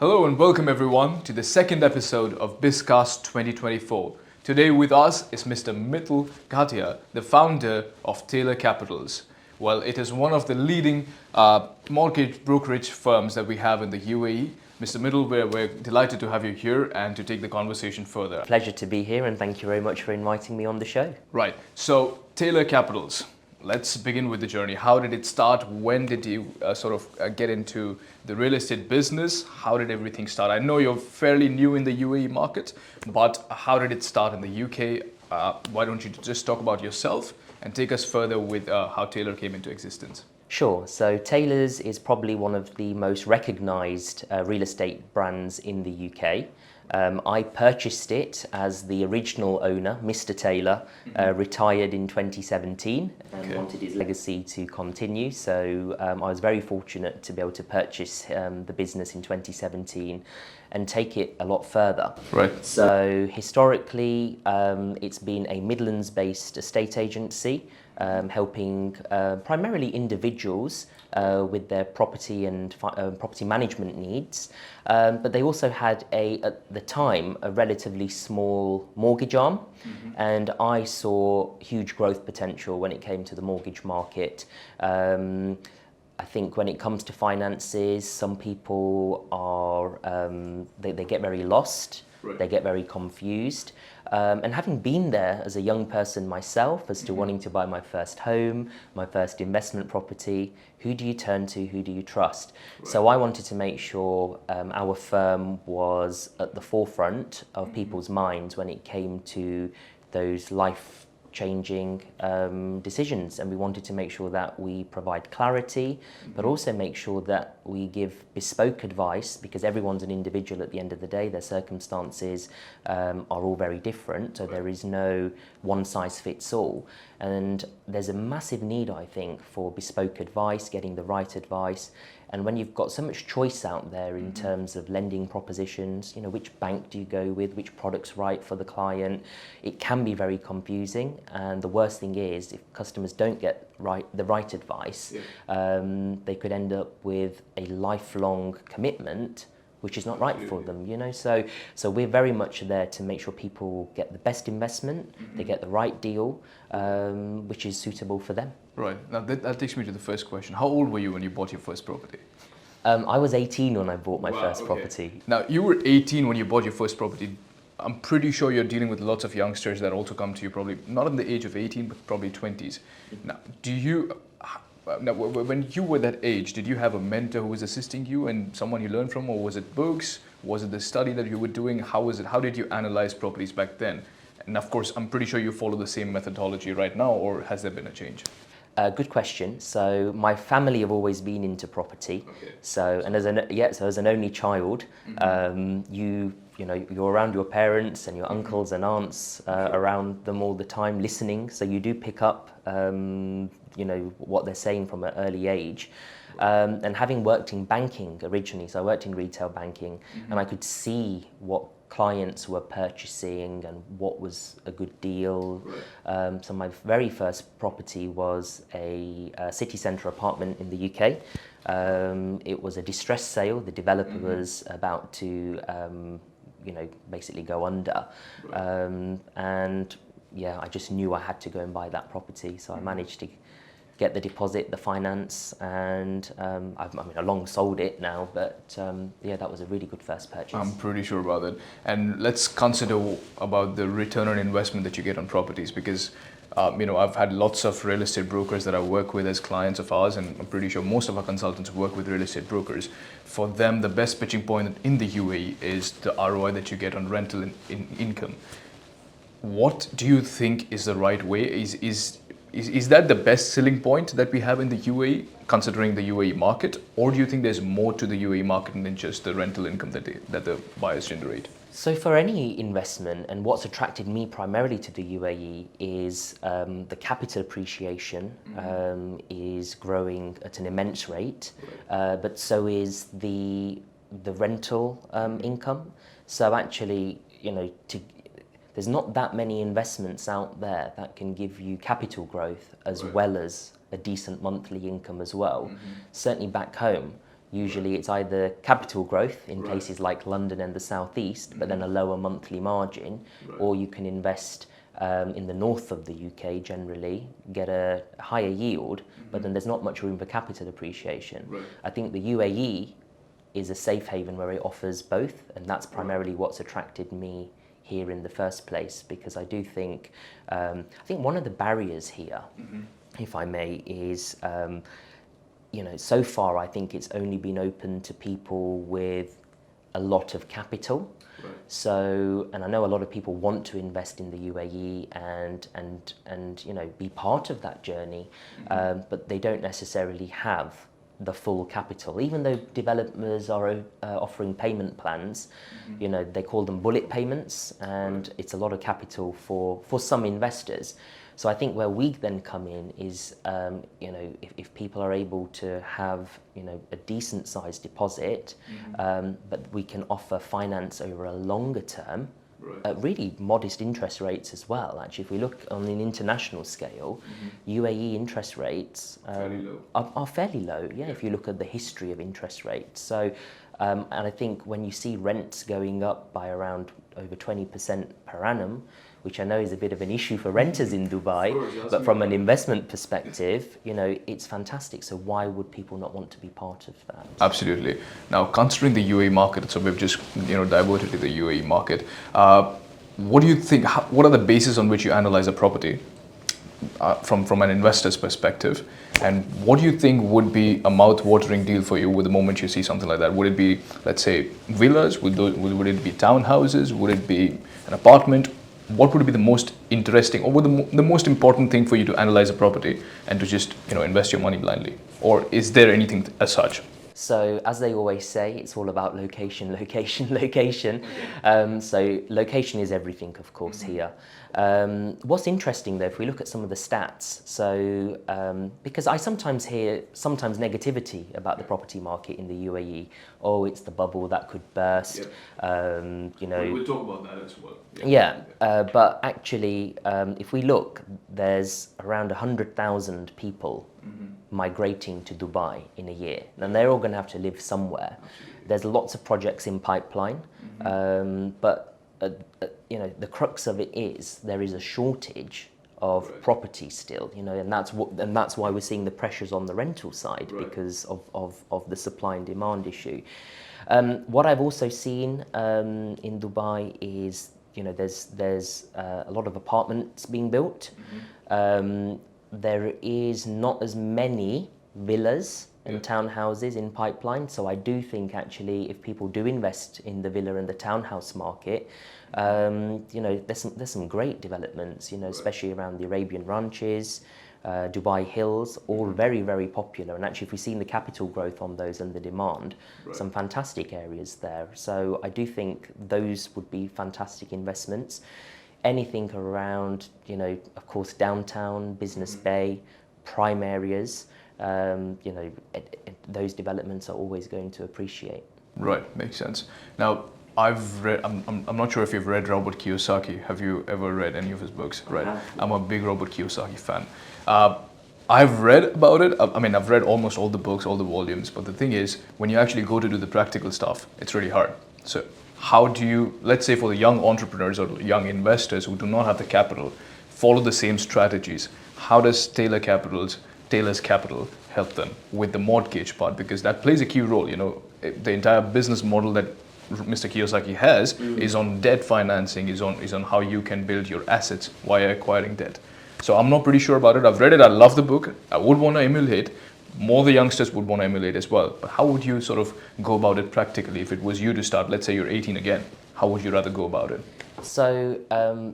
Hello and welcome everyone to the second episode of BizCast 2024. Today with us is Mr. Mitul Gadhia, the founder of Taylors Capitals. Well, it is one of the leading mortgage brokerage firms that we have in the UAE. Mr. Mitul, we're delighted to have you here and to take the conversation further. Pleasure to be here and thank you very much for inviting me on the show. Right, so Taylors Capitals. Let's begin with the journey. How did it start? When did you get into the real estate business? How did everything start? I know you're fairly new in the UAE market, but how did it start in the UK? Why don't you just talk about yourself and take us further with how Taylor came into existence? Sure. So Taylors is probably one of the most recognised real estate brands in the UK. I purchased it as the original owner, Mr. Taylor, retired in 2017 and wanted his legacy to continue. So I was very fortunate to be able to purchase the business in 2017 and take it a lot further. Right. So historically, it's been a Midlands-based estate agency, helping primarily individuals with their property and property management needs. But they also had at the time, a relatively small mortgage arm. And I saw huge growth potential when it came to the mortgage market. I think when it comes to finances, some people are, they get very lost, they get very confused. And having been there as a young person myself, as to wanting to buy my first home, my first investment property, who do you turn to, who do you trust? So I wanted to make sure our firm was at the forefront of people's minds when it came to those life-changing decisions, and we wanted to make sure that we provide clarity, but also make sure that we give bespoke advice, because everyone's an individual at the end of the day. Their circumstances are all very different, so there is no one size fits all. And there's a massive need, I think, for bespoke advice, getting the right advice. And when you've got so much choice out there in terms of lending propositions, which bank do you go with, which product's right for the client, it can be very confusing. And the worst thing is, if customers don't get the right advice, they could end up with a lifelong commitment which is not right for them, So we're very much there to make sure people get the best investment, they get the right deal, which is suitable for them. Right. Now that takes me to the first question. How old were you when you bought your first property? I was 18 when I bought my first property. Now, you were 18 when you bought your first property. I'm pretty sure you're dealing with lots of youngsters that also come to you, probably not at the age of 18, but probably 20s. Now, when you were that age, did you have a mentor who was assisting you and someone you learned from, or was it books? Was it the study that you were doing? How was it? How did you analyze properties back then? And of course, I'm pretty sure you follow the same methodology right now, or has there been a change? Good question. So my family have always been into property. So as an only child, you're around your parents and your uncles and aunts around them all the time, listening. So you do pick up, what they're saying from an early age. And having worked in banking originally, so I worked in retail banking, and I could see what clients were purchasing and what was a good deal. So my very first property was a city centre apartment in the UK. It was a distress sale. The developer was about to, basically go under. And I just knew I had to go and buy that property. So I managed to get the deposit, the finance, and I long sold it now, but that was a really good first purchase. I'm pretty sure about that. And let's consider about the return on investment that you get on properties, because I've had lots of real estate brokers that I work with as clients of ours, and I'm pretty sure most of our consultants work with real estate brokers. For them, the best pitching point in the UAE is the ROI that you get on rental income. What do you think is the right way? Is that the best selling point that we have in the UAE, considering the UAE market? Or do you think there's more to the UAE market than just the rental income that the buyers generate? So for any investment, and what's attracted me primarily to the UAE is the capital appreciation is growing at an immense rate, but so is the rental income. So actually, there's not that many investments out there that can give you capital growth as well as a decent monthly income as well. Certainly back home, Usually it's either capital growth in Right. places like London and the southeast, but then a lower monthly margin, Right. or you can invest in the north of the UK generally, get a higher yield, but then there's not much room for capital appreciation. Right. I think the UAE is a safe haven where it offers both, and that's primarily what's attracted me here in the first place, because I do think, I think one of the barriers here, if I may, is, so far I think it's only been open to people with a lot of capital. Right. So, and I know a lot of people want to invest in the UAE and be part of that journey, but they don't necessarily have the full capital. Even though developers are offering payment plans, they call them bullet payments, and it's a lot of capital for some investors. So I think where we then come in is, if people are able to have, a decent sized deposit, but we can offer finance over a longer term, at really modest interest rates as well. Actually, if we look on an international scale, UAE interest rates are fairly low. Yeah, if you look at the history of interest rates. So, and I think when you see rents going up by around over 20% per annum, which I know is a bit of an issue for renters in Dubai, but from an investment perspective, it's fantastic. So why would people not want to be part of that? Absolutely. Now, considering the UAE market, so we've just diverted to the UAE market. What do you think? What are the bases on which you analyze a property from an investor's perspective? And what do you think would be a mouth-watering deal for you with the moment you see something like that? Would it be, let's say, villas? Would it be townhouses? Would it be an apartment? What would be the most interesting, or the most important thing for you to analyze a property and to just invest your money blindly? Or is there anything as such? So as they always say, it's all about location, location, location. So location is everything, of course, here. What's interesting though, if we look at some of the stats, so because I sometimes hear negativity about the property market in the UAE. Oh, it's the bubble that could burst. We'll talk about that as well. But actually, if we look, there's around 100,000 people migrating to Dubai in a year, and they're all going to have to live somewhere. Absolutely. There's lots of projects in pipeline, but the crux of it is there is a shortage of property still, and that's why we're seeing the pressures on the rental side because of the supply and demand issue. What I've also seen in Dubai is there's a lot of apartments being built. There is not as many villas and townhouses in pipeline, so I do think actually if people do invest in the villa and the townhouse market, there's some great developments, especially around the Arabian ranches, Dubai Hills, all very, very popular. And actually if we've seen the capital growth on those and the demand, some fantastic areas there. So I do think those would be fantastic investments. Anything around, of course, downtown, Business Bay, prime areas, those developments are always going to appreciate. Right, makes sense. Now, I've read, I'm not sure if you've read Robert Kiyosaki. Have you ever read any of his books? Right, I'm a big Robert Kiyosaki fan. I've read about it. I've read almost all the books, all the volumes, but the thing is, when you actually go to do the practical stuff, it's really hard. So how do you, let's say for the young entrepreneurs or young investors who do not have the capital, follow the same strategies? How does Taylors Capital help them with the mortgage part? Because that plays a key role. The entire business model that Mr. Kiyosaki has is on debt financing, is on how you can build your assets via acquiring debt. So I'm not pretty sure about it. I've read it. I love the book. I would want to emulate. More the youngsters would want to emulate as well. But how would you sort of go about it practically if it was you to start? Let's say you're 18 again. How would you rather go about it? So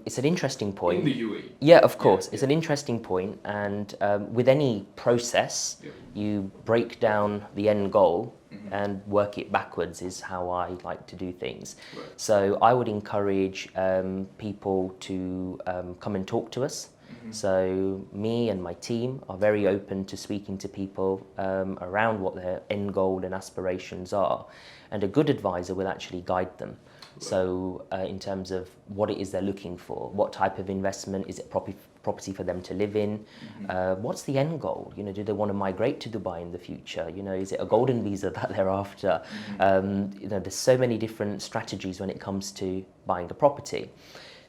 it's an interesting point. In the UAE. Yeah, of course. It's an interesting point. And with any process, you break down the end goal and work it backwards is how I like to do things. Right. So I would encourage people to come and talk to us. So me and my team are very open to speaking to people around what their end goal and aspirations are. And a good advisor will actually guide them. So in terms of what it is they're looking for, what type of investment, is it property for them to live in. What's the end goal? You know, do they want to migrate to Dubai in the future? You know, is it a golden visa that they're after? You know, there's so many different strategies when it comes to buying a property.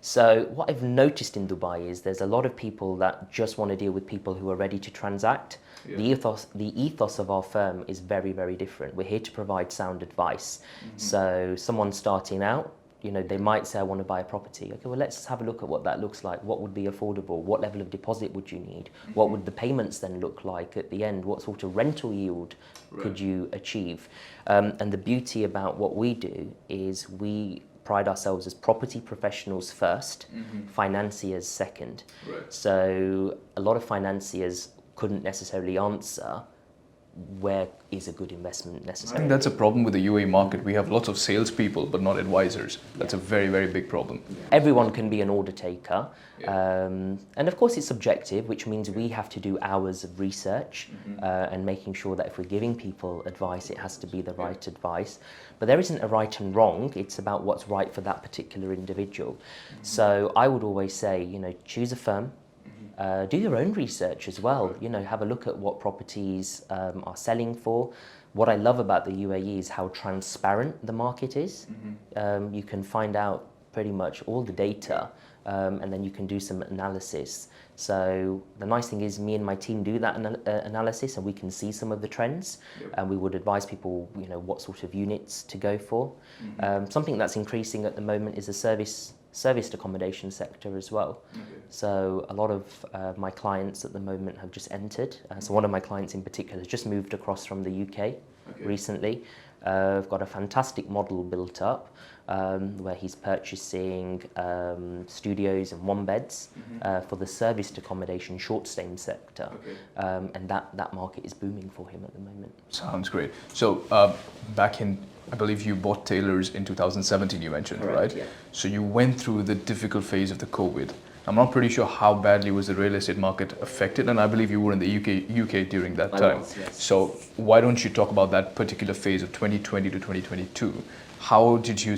So what I've noticed in Dubai is there's a lot of people that just want to deal with people who are ready to transact. Yeah. The ethos of our firm is very, very different. We're here to provide sound advice. So someone starting out, you know, they might say, I want to buy a property. Okay, well, let's have a look at what that looks like. What would be affordable? What level of deposit would you need? What would the payments then look like at the end? What sort of rental yield could you achieve? And the beauty about what we do is we pride ourselves as property professionals first, financiers second. So a lot of financiers couldn't necessarily answer where is a good investment I necessary. think that's a problem with the UAE market. We have lots of salespeople, but not advisors. That's a very, very big problem. Everyone can be an order taker. And of course it's subjective, which means we have to do hours of research and making sure that if we're giving people advice, it has to be the right advice. But there isn't a right and wrong. It's about what's right for that particular individual. So I would always say, you know, choose a firm. Do your own research as well. You know, have a look at what properties are selling for. What I love about the UAE is how transparent the market is. You can find out pretty much all the data, and then you can do some analysis. So the nice thing is me and my team do that analysis, and we can see some of the trends, and we would advise people, you know, what sort of units to go for. Something that's increasing at the moment is the serviced accommodation sector as well. So a lot of my clients at the moment have just entered. So one of my clients in particular has just moved across from the UK recently. I've got a fantastic model built up where he's purchasing studios and one beds for the serviced accommodation short stay sector. And that market is booming for him at the moment. Sounds great. So back in, I believe you bought Taylors in 2017, you mentioned, right? Yeah. So you went through the difficult phase of the COVID. I'm not pretty sure how badly was the real estate market affected, and I believe you were in the UK during that time. Yes. So why don't you talk about that particular phase of 2020 to 2022? How did you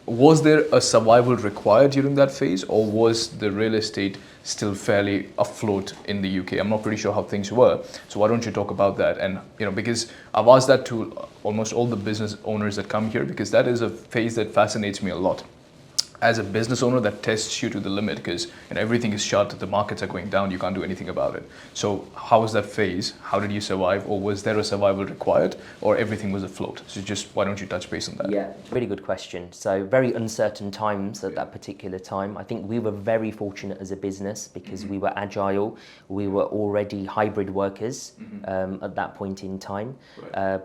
was there a survival required during that phase, or was the real estate still fairly afloat in the UK? I'm not pretty sure how things were. So why don't you talk about that? And, you know, because I've asked that to almost all the business owners that come here, because that is a phase that fascinates me a lot. As a business owner, that tests you to the limit, because, you know, everything is shut, the markets are going down, you can't do anything about it. So how was that phase? How did you survive? Or was there a survival required, or everything was afloat? So just why don't you touch base on that? Yeah, really good question. So very uncertain times at that particular time. I think we were very fortunate as a business because we were agile. We were already hybrid workers at that point in time.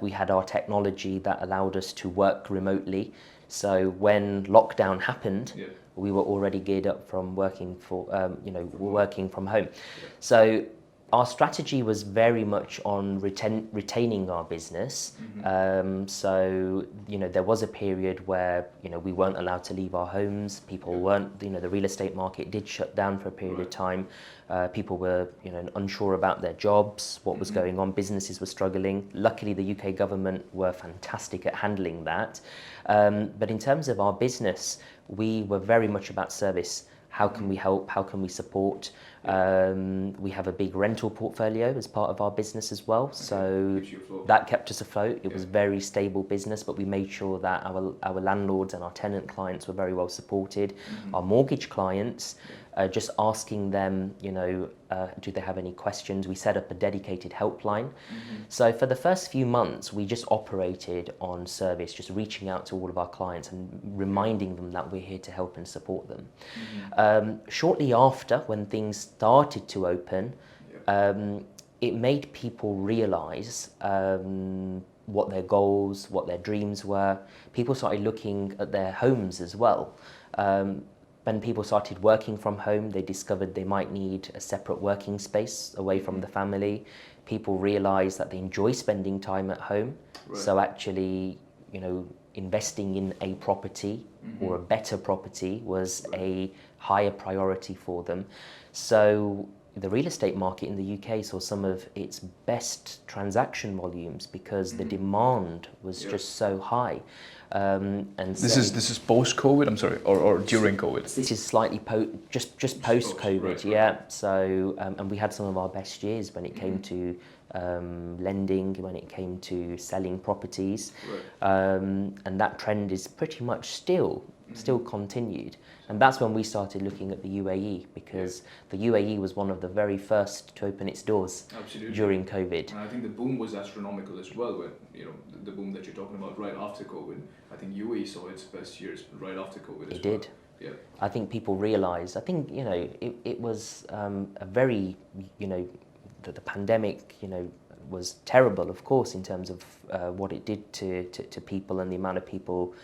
We had our technology that allowed us to work remotely. So when lockdown happened, we were already geared up from working working from home. So our strategy was very much on retaining our business. So, you know, there was a period where, you know, we weren't allowed to leave our homes. People weren't, you know, the real estate market did shut down for a period of time. People were, you know, unsure about their jobs, what was going on. Businesses were struggling. Luckily, the UK government were fantastic at handling that. But in terms of our business, we were very much about service. How can we help? How can we support? We have a big rental portfolio as part of our business as well. So that kept us afloat. It was very stable business, but we made sure that our landlords and our tenant clients were very well supported. Our mortgage clients, just asking them, you know, do they have any questions? We set up a dedicated helpline. So for the first few months, we just operated on service, just reaching out to all of our clients and reminding them that we're here to help and support them. Shortly after, when things started to open, it made people realize what their goals, what their dreams were. People started looking at their homes as well. When people started working from home, they discovered they might need a separate working space away from the family. People realized that they enjoy spending time at home. So actually, you know, investing in a property or a better property was a higher priority for them. So the real estate market in the UK saw some of its best transaction volumes because the demand was just so high. And This so is post-COVID, I'm sorry, or during COVID? this is slightly just post-COVID, right. yeah. So and we had some of our best years when it came to lending, when it came to selling properties, and that trend is pretty much still continued. And that's when we started looking at the UAE, because the UAE was one of the very first to open its doors during COVID. And I think the boom was astronomical as well, when, you know, the boom that you're talking about right after COVID. I think UAE saw its best years right after COVID as well. It did. Yeah. I think people realised, I think, you know, it was a very, you know, the pandemic, you know, was terrible, of course, in terms of what it did to people and the amount of people,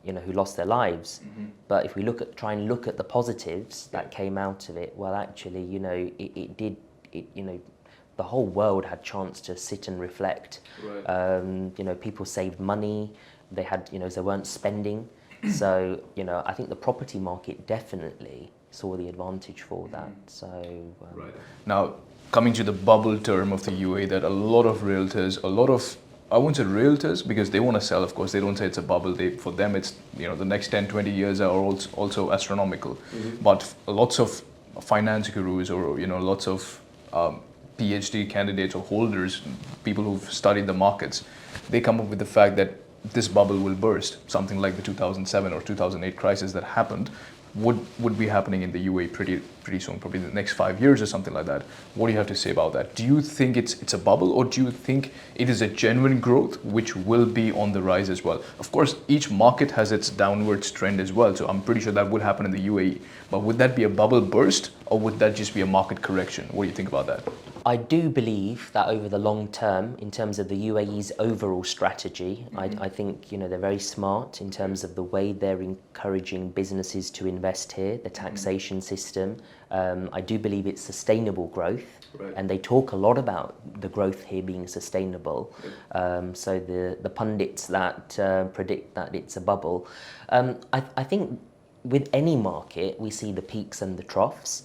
you know, who lost their lives. But if we try and look at the positives that came out of it, well, actually, you know, you know, the whole world had chance to sit and reflect. You know, people saved money. They had, you know, they weren't spending. So, you know, I think the property market definitely saw the advantage for that. So now, coming to the bubble term of the UAE, that a lot of realtors, I won't say realtors because they want to sell, of course. They don't say it's a bubble. For them, it's, you know, the next 10, 20 years are also astronomical. But lots of finance gurus, or, you know, lots of PhD candidates or holders, people who've studied the markets, they come up with the fact that this bubble will burst. Something like the 2007 or 2008 crisis that happened would be happening in the UAE pretty soon, probably in the next 5 years or something like that. What do you have to say about that? Do you think it's a bubble, or do you think it is a genuine growth which will be on the rise as well? Of course, each market has its downwards trend as well, so I'm pretty sure that would happen in the UAE. But would that be a bubble burst, or would that just be a market correction? What do you think about that? I do believe that over the long term, in terms of the UAE's overall strategy, I think, you know, they're very smart in terms of the way they're encouraging businesses to invest here, the taxation system. I do believe it's sustainable growth, and they talk a lot about the growth here being sustainable. So the pundits that predict that it's a bubble, I think with any market, we see the peaks and the troughs.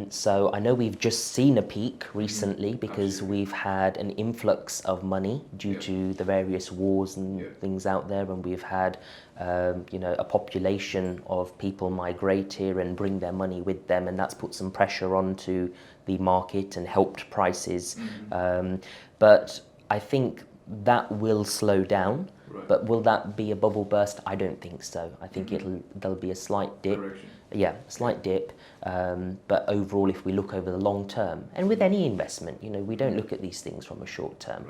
So I know we've just seen a peak recently because we've had an influx of money due to the various wars and things out there, and we've had you know, a population of people migrate here and bring their money with them, and that's put some pressure onto the market and helped prices. But I think that will slow down. But will that be a bubble burst? I don't think so. I think there'll be a slight dip. Yeah, a slight dip. But overall, if we look over the long term, and with any investment, you know, we don't look at these things from a short term.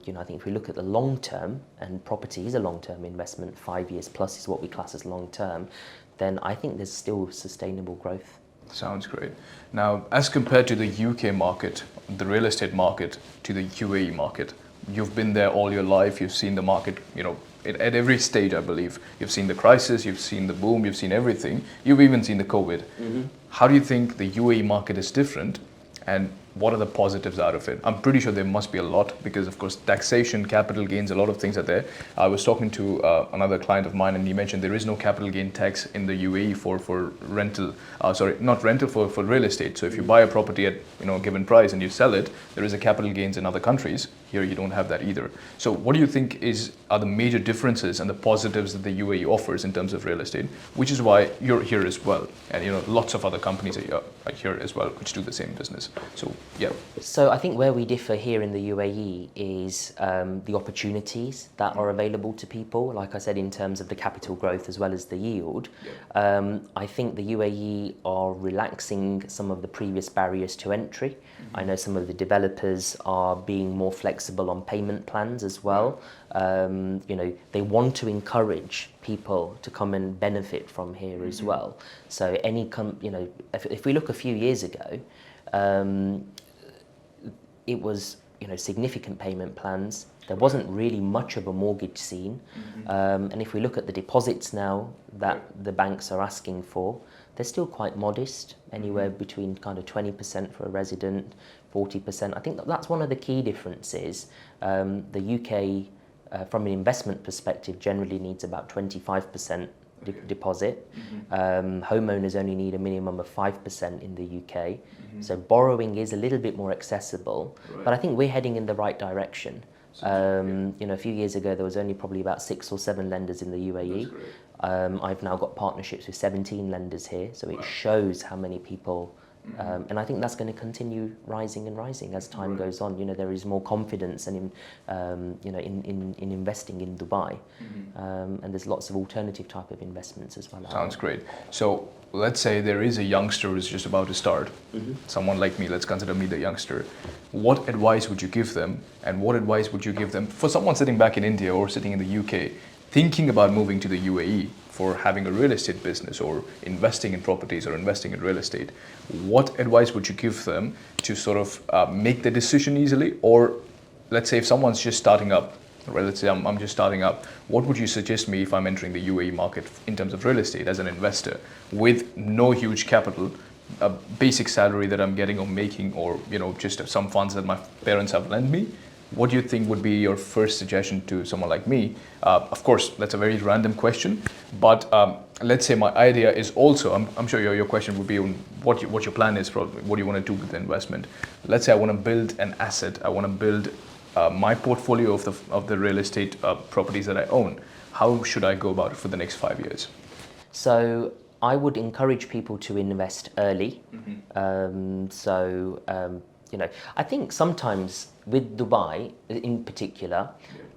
You know, I think if we look at the long term, and property is a long term investment, 5 years plus is what we class as long term, then I think there's still sustainable growth. Sounds great. Now, as compared to the UK market, the real estate market, to the UAE market, you've been there all your life. You've seen the market, you know, at every stage, I believe. You've seen the crisis, you've seen the boom, you've seen everything. You've even seen the COVID. How do you think the UAE market is different, and what are the positives out of it? I'm pretty sure there must be a lot, because of course taxation, capital gains, a lot of things are there. I was talking to another client of mine, and he mentioned there is no capital gain tax in the UAE for rental, not rental, for real estate. So if you buy a property at, you know, a given price and you sell it, there is a capital gains in other countries. Here you don't have that either. So what do you think are the major differences and the positives that the UAE offers in terms of real estate, which is why you're here as well, and, you know, lots of other companies are here as well which do the same business. So yeah. So I think where we differ here in the UAE is the opportunities that are available to people. Like I said, in terms of the capital growth as well as the yield, I think the UAE are relaxing some of the previous barriers to entry. I know some of the developers are being more flexible on payment plans as well. You know, they want to encourage people to come and benefit from here as well. So you know, if we look a few years ago, it was, you know, significant payment plans. There wasn't really much of a mortgage scene. And if we look at the deposits now that the banks are asking for, they're still quite modest, anywhere between kind of 20% for a resident, 40%. I think that's one of the key differences. The UK, from an investment perspective, generally needs about 25% deposit. Homeowners only need a minimum of 5% in the UK. So borrowing is a little bit more accessible, but I think we're heading in the right direction. You know, a few years ago there was only probably about 6 or 7 lenders in the UAE. That's great. I've now got partnerships with 17 lenders here, so it shows how many people. And I think that's going to continue rising and rising as time goes on. You know, there is more confidence and you know, in investing in Dubai, and there's lots of alternative type of investments as well. Sounds great. So let's say there is a youngster who's just about to start. Someone like me, let's consider me the youngster. What advice would you give them, and what advice would you give them for someone sitting back in India or sitting in the UK, thinking about moving to the UAE for having a real estate business or investing in properties or investing in real estate? What advice would you give them to sort of make the decision easily? Or let's say if someone's just starting up, or let's say I'm just starting up, what would you suggest me if I'm entering the UAE market in terms of real estate as an investor with no huge capital, a basic salary that I'm getting or making, or you know, just some funds that my parents have lent me? What do you think would be your first suggestion to someone like me? Of course, that's a very random question, but let's say my idea is also, I'm sure your question would be on what your plan is, probably, what do you want to do with the investment. Let's say I want to build an asset, I want to build my portfolio of the real estate properties that I own. How should I go about it for the next 5 years? So I would encourage people to invest early. You know, I think sometimes with Dubai in particular,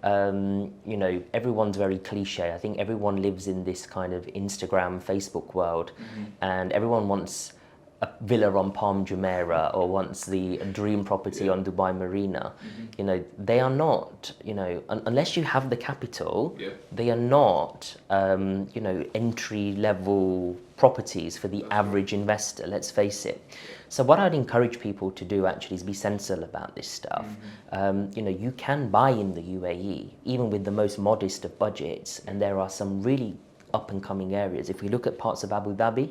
you know, everyone's very cliche. I think everyone lives in this kind of Instagram, Facebook world, and everyone wants a villa on Palm Jumeirah or wants the dream property on Dubai Marina. You know, they are not, you know, unless you have the capital, they are not, you know, entry level properties for the average investor, let's face it. So what I'd encourage people to do actually is be sensible about this stuff. You know, you can buy in the UAE, even with the most modest of budgets, and there are some really up and coming areas. If we look at parts of Abu Dhabi,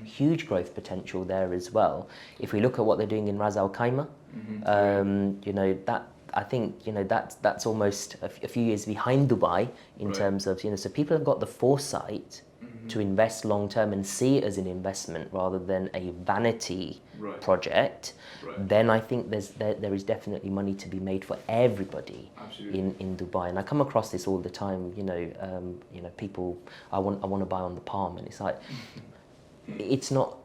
huge growth potential there as well. If we look at what they're doing in Ras Al Khaimah, you know, that I think, you know, that's almost a few years behind Dubai in terms of, you know, so people have got the foresight to invest long term and see it as an investment rather than a vanity project. Then I think there is definitely money to be made for everybody in Dubai. And I come across this all the time. You know, people, I want to buy on the Palm, and it's like it's not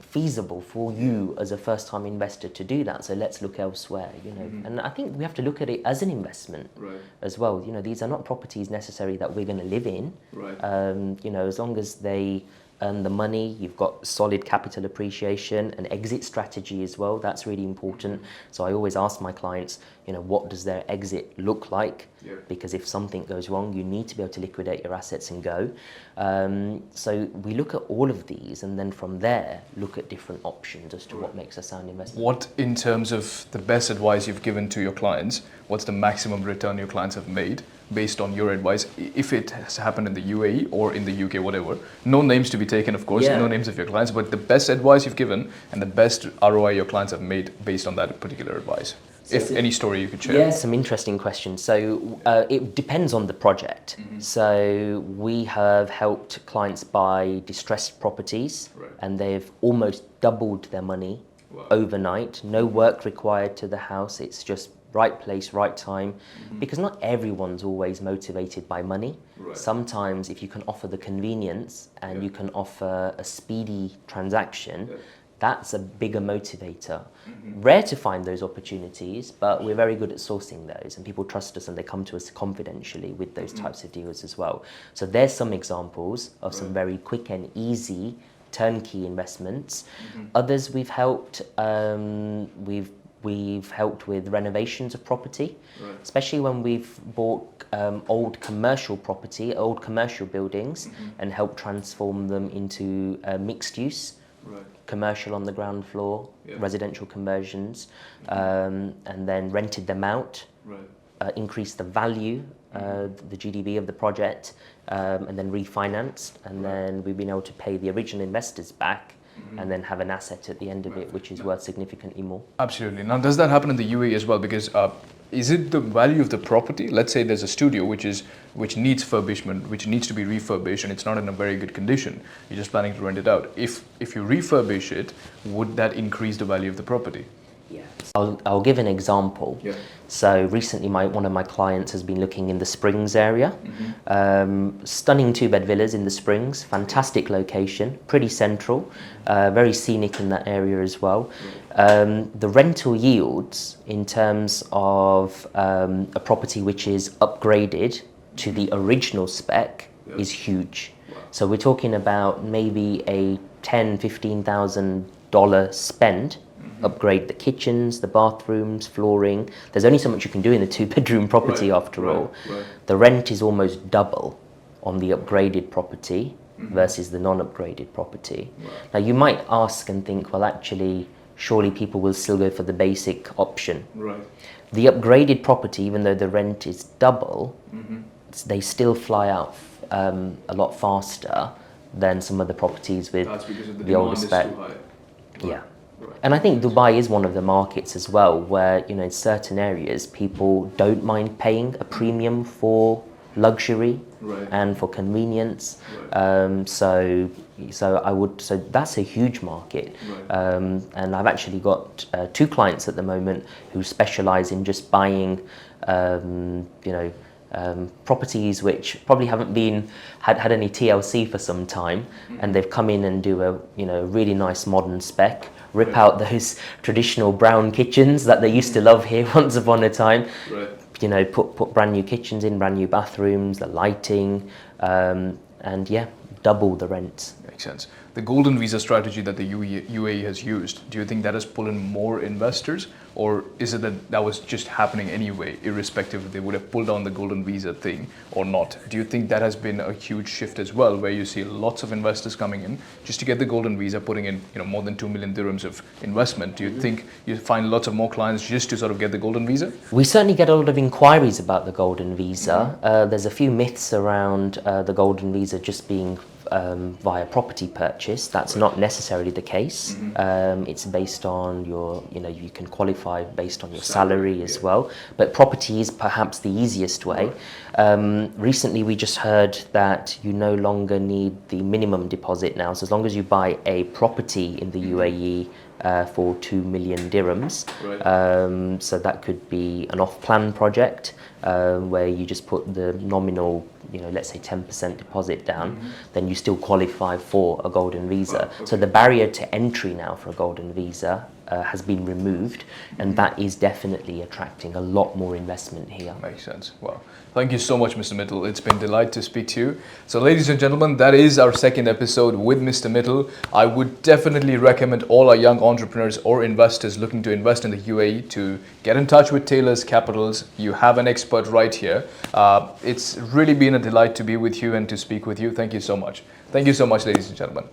feasible for you as a first-time investor to do that, so let's look elsewhere, you know. And I think we have to look at it as an investment as well. You know, these are not properties necessarily that we're going to live in. You know, as long as they earn the money, you've got solid capital appreciation, an exit strategy as well, that's really important. So I always ask my clients, you know, what does their exit look like? Because if something goes wrong, you need to be able to liquidate your assets and go. So we look at all of these, and then from there, look at different options as to what makes a sound investment. What, in terms of the best advice you've given to your clients, what's the maximum return your clients have made based on your advice, if it has happened in the UAE or in the UK, whatever? No names to be taken, of course, no names of your clients, but the best advice you've given and the best ROI your clients have made based on that particular advice. If any story you could share. Yeah, some interesting questions. So it depends on the project. So we have helped clients buy distressed properties, and they've almost doubled their money overnight. No work required to the house. It's just right place, right time. Because not everyone's always motivated by money. Sometimes if you can offer the convenience and you can offer a speedy transaction, that's a bigger motivator. Rare to find those opportunities, but we're very good at sourcing those, and people trust us and they come to us confidentially with those types of deals as well. So there's some examples of some very quick and easy turnkey investments. Others we've helped, we've helped with renovations of property, especially when we've bought old commercial property, old commercial buildings, and helped transform them into mixed use. Commercial on the ground floor, residential conversions, and then rented them out, increased the value, the GDV of the project, and then refinanced, and then we've been able to pay the original investors back, and then have an asset at the end of it, which is worth significantly more. Absolutely. Now, does that happen in the UAE as well? Because is it the value of the property? Let's say there's a studio which needs furbishment, which needs to be refurbished, and it's not in a very good condition. You're just planning to rent it out. If you refurbish it, would that increase the value of the property? Yeah. I'll give an example. Yeah. So recently, one of my clients has been looking in the Springs area. Stunning two-bed villas in the Springs, fantastic location, pretty central, very scenic in that area as well. The rental yields in terms of a property which is upgraded to the original spec is huge. So we're talking about maybe a $10,000-15,000 spend. Upgrade the kitchens, the bathrooms, flooring. There's only so much you can do in a two-bedroom property after all. The rent is almost double on the upgraded property versus the non-upgraded property. Now you might ask and think, well, actually, surely people will still go for the basic option. The upgraded property, even though the rent is double, they still fly out a lot faster than some of the properties with the older spec. Yeah. And I think Dubai is one of the markets as well where, you know, in certain areas people don't mind paying a premium for luxury and for convenience. So that's a huge market. And I've actually got 2 clients at the moment who specialize in just buying, properties which probably haven't had any TLC for some time, and they've come in and do a really nice modern spec, rip out those traditional brown kitchens that they used to love here once upon a time. Put brand new kitchens in, brand new bathrooms, the lighting, and yeah, double the rent. Makes sense. The golden visa strategy that the UAE has used, do you think that has pulled in more investors, or is it that was just happening anyway, irrespective if they would have pulled down the golden visa thing or not? Do you think that has been a huge shift as well, where you see lots of investors coming in just to get the golden visa, putting in more than 2 million dirhams of investment? Do you think you find lots of more clients just to sort of get the golden visa? We certainly get a lot of inquiries about the golden visa. There's a few myths around the golden visa just being via property purchase. That's not necessarily the case. It's based on your, you can qualify based on your salary as well. But property is perhaps the easiest way. Recently, we just heard that you no longer need the minimum deposit now. So as long as you buy a property in the UAE for 2 million dirhams, so that could be an off-plan project where you just put the nominal, let's say 10% deposit down, then you still qualify for a golden visa. So the barrier to entry now for a golden visa has been removed, and that is definitely attracting a lot more investment here. Makes sense. Well, thank you so much, Mr. Mitul. It's been a delight to speak to you. So ladies and gentlemen, that is our second episode with Mr. Mitul. I would definitely recommend all our young entrepreneurs or investors looking to invest in the UAE to get in touch with Taylors Capitals. You have an expert right here. It's really been a delight to be with you and to speak with you. Thank you so much. Thank you so much, ladies and gentlemen.